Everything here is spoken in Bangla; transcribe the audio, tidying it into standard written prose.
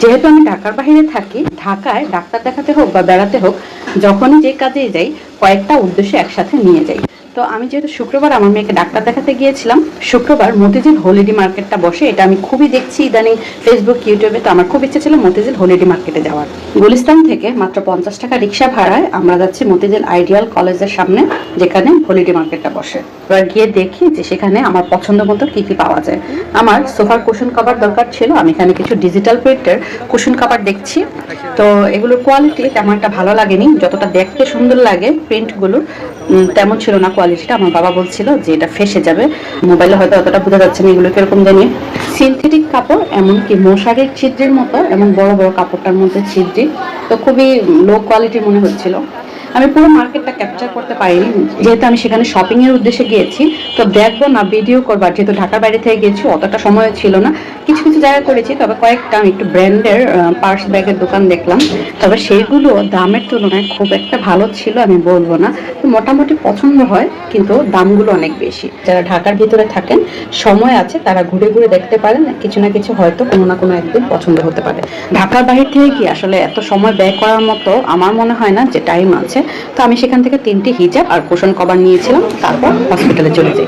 যেহেতু আমি ঢাকার বাইরে থাকি, ঢাকায় ডাক্তার দেখাতে হোক বা বেড়াতে হোক, যখনই যে কাজেই যাই কয়েকটা উদ্দেশ্যে একসাথে নিয়ে যাই। তো আমি যেহেতু শুক্রবার আমার মেয়েকে ডাক্তার দেখাতে গিয়েছিলাম, শুক্রবার মতিঝিল হলিডে মার্কেটটা বসে, এটা আমি খুবই দেখছি ইদানিং ফেসবুক ইউটিউবে। তো আমার খুব ইচ্ছে ছিল মতিঝিল হলিডে মার্কেটে যাওয়ার। গুলিস্তান থেকে মাত্র 50 টাকা রিক্সা ভাড়ায় আমরা যাচ্ছি মতিঝিল আইডিয়াল কলেজের সামনে, যেখানে হলিডে মার্কেটটা বসে। এবার গিয়ে দেখি যে সেখানে আমার পছন্দ মতো কি কি পাওয়া যায়। আমার সোফার কুশন কভার দরকার ছিল, আমি এখানে কিছু ডিজিটাল প্রিন্টের কুশন কভার দেখছি। তো এগুলোর কোয়ালিটি তেমন একটা ভালো লাগেনি, যতটা দেখতে সুন্দর লাগে প্রিন্টগুলো তেমন ছিল না কোয়ালিটিটা। আমার বাবা বলছিল যে এটা ফেসে যাবে, মোবাইলে হয়তো অতটা বোঝা যাচ্ছে না এগুলো কিরকম জানি। সিনথেটিক কাপড়, এমনকি মশারির ছিদ্রের মতো এমন বড় বড় কাপড়টার মধ্যে ছিদ্রি, তো খুবই লো কোয়ালিটির মনে হচ্ছিল। আমি পুরো মার্কেটটা ক্যাপচার করতে পারিনি, যেহেতু আমি সেখানে শপিং এর উদ্দেশ্যে গিয়েছি। তো দেখবো না ভিডিও করবার, যেহেতু ঢাকার বাইরে থেকে গেছি অতটা সময় ছিল না। কিছু কিছু জায়গা করেছি, তবে কয়েকটা আমি একটু ব্র্যান্ডের পার্স ব্যাগের দোকান দেখলাম, তবে সেইগুলো দামের তুলনায় খুব একটা ভালো ছিল আমি বলবো না। তো মোটামুটি পছন্দ হয়, কিন্তু দামগুলো অনেক বেশি। যারা ঢাকার ভিতরে থাকেন, সময় আছে, তারা ঘুরে ঘুরে দেখতে পারেন, কিছু না কিছু হয়তো কোনো না কোনো একদিন পছন্দ হতে পারে। ঢাকার বাইরে থেকে কি আসলে এত সময় ব্যয় করার মতো আমার মনে হয় না যে টাইম আছে। তো আমি সেখান থেকে 3টি হিজাব আর কুশন কভার নিয়েছিলাম, তারপর হসপিটালে চলে যাই।